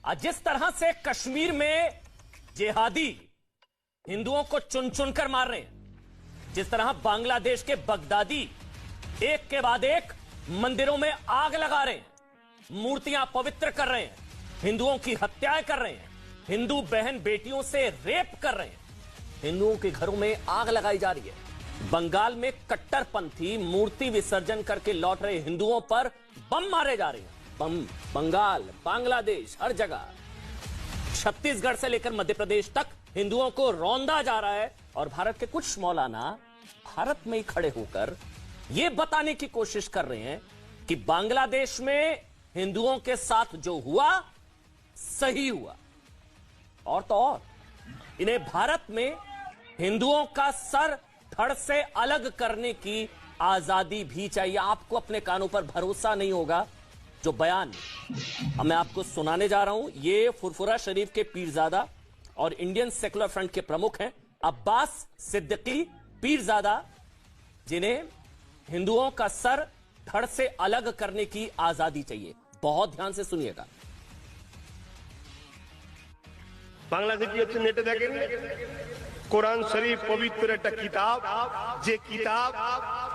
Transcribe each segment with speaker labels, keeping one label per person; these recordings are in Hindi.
Speaker 1: जिस तरह से कश्मीर में जिहादी हिंदुओं को चुन चुनकर मार रहे हैं, जिस तरह बांग्लादेश के बगदादी एक के बाद एक मंदिरों में आग लगा रहे हैं, मूर्तियां पवित्र कर रहे हैं, हिंदुओं की हत्याएं कर रहे हैं, हिंदू बहन बेटियों से रेप कर रहे हैं, हिंदुओं के घरों में आग लगाई जा रही है। बंगाल में कट्टरपंथी मूर्ति विसर्जन करके लौट रहे हिंदुओं पर बम मारे जा रहे हैं। बम बंगाल, बांग्लादेश, हर जगह, छत्तीसगढ़ से लेकर मध्य प्रदेश तक हिंदुओं को रौंदा जा रहा है। और भारत के कुछ मौलाना भारत में ही खड़े होकर यह बताने की कोशिश कर रहे हैं कि बांग्लादेश में हिंदुओं के साथ जो हुआ सही हुआ। और तो और इन्हें भारत में हिंदुओं का सर धड़ से अलग करने की आजादी भी चाहिए। आपको अपने कानों पर भरोसा नहीं होगा। जो बयान अब मैं आपको सुनाने जा रहा हूं, ये फुरफुरा शरीफ के पीरजादा और इंडियन सेकुलर फ्रंट के प्रमुख हैं अब्बास सिद्दीकी पीरजादा, जिन्हें हिंदुओं का सर धड़ से अलग करने की आजादी चाहिए। बहुत ध्यान से सुनिएगा।
Speaker 2: বাংলাদেশি হচ্ছে নেটে দেখেন কোরআন শরীফ পবিত্র একটা কিতাব, যে কিতাব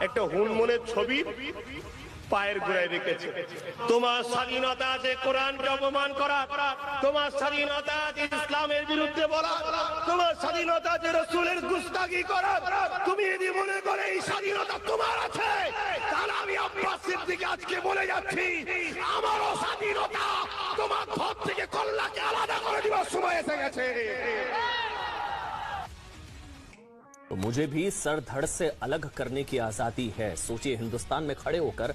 Speaker 2: একটা হুনমনের ছবি পায়ের গোড়ায় রেখেছে। তোমার স্বাধীনতা আছে কোরআনকে অপমান করা, তোমার স্বাধীনতা আছে ইসলামের বিরুদ্ধে বলা, তোমার স্বাধীনতা আছে রাসূলের গুস্তাখি করা। তুমি যদি মনে করে এই স্বাধীনতা তোমার আছে, তাহলে আমি আব্বাস সিদ্দিকী আজকে বলে যাচ্ছি, আমারও স্বাধীনতা তোমার ঘর থেকে কল্লাকে আলাদা করে দেওয়ার সময় এসে গেছে।
Speaker 1: तो मुझे भी सर धड़ से अलग करने की आजादी है। सोचिए, हिंदुस्तान में खड़े होकर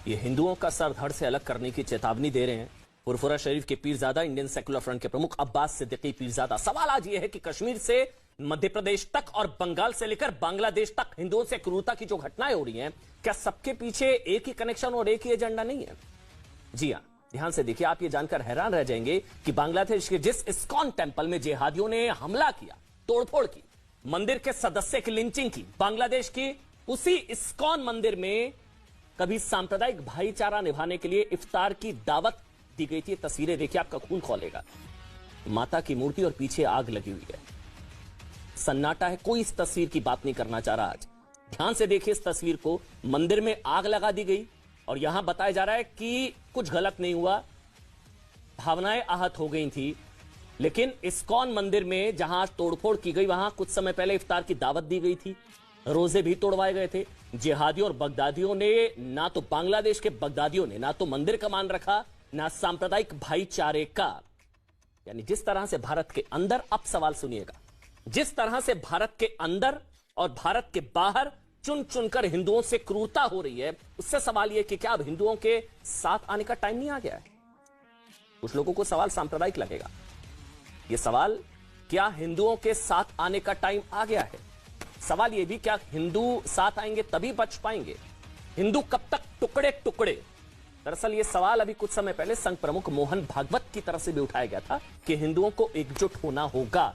Speaker 1: ये हिंदुओं का सर धड़ से अलग करने की चेतावनी दे रहे हैं फुरफुरा शरीफ के पीरजादा, इंडियन सेकुलर फ्रंट के प्रमुख अब्बास सिद्दीकी पीरजादा। सवाल आज यह है कि कश्मीर से मध्य प्रदेश तक और बंगाल से लेकर बांग्लादेश तक हिंदुओं से क्रूरता की जो घटनाएं हो रही हैं, क्या सबके पीछे एक ही कनेक्शन और एक ही एजेंडा नहीं है? जी हां, ध्यान से देखिए, आप ये जानकर हैरान रह जाएंगे कि बांग्लादेश के जिस इस्कॉन टेंपल में जिहादियों ने हमला किया, तोड़फोड़ की, मंदिर के सदस्य की लिंचिंग की, बांग्लादेश की उसी इस्कॉन मंदिर में कभी सांप्रदायिक भाईचारा निभाने के लिए इफ्तार की दावत दी गई थी। तस्वीरें देखिए, आपका खून खौलेगा। माता की मूर्ति और पीछे आग लगी हुई है, सन्नाटा है, कोई इस तस्वीर की बात नहीं करना चाह रहा आज। ध्यान से देखिए इस तस्वीर को, मंदिर में आग लगा दी गई और यहां बताया जा रहा है कि कुछ गलत नहीं हुआ, भावनाएं आहत हो गई थी, लेकिन इस्कॉन मंदिर में जहां तोड़फोड़ की गई, वहां कुछ समय पहले इफ्तार की दावत दी गई थी, रोजे भी तोड़वाए गए थे। जिहादियों और बगदादियों ने, ना तो बांग्लादेश के बगदादियों ने ना तो मंदिर का मान रखा, ना सांप्रदायिक भाईचारे का। यानी जिस तरह से भारत के अंदर, अब सवाल सुनिएगा, जिस तरह से भारत के अंदर और भारत के बाहर चुन चुनकर हिंदुओं से क्रूरता हो रही है, उससे सवाल यह कि क्या अब हिंदुओं के साथ आने का टाइम नहीं आ गया है? कुछ लोगों को सवाल सांप्रदायिक लगेगा। यह सवाल, क्या हिंदुओं के साथ आने का टाइम आ गया है? सवाल यह भी, क्या हिंदू साथ आएंगे तभी बच पाएंगे? हिंदू कब तक टुकड़े टुकड़े? दरअसल यह सवाल अभी कुछ समय पहले संघ प्रमुख मोहन भागवत की तरफ से भी उठाया गया था कि हिंदुओं को एकजुट होना होगा।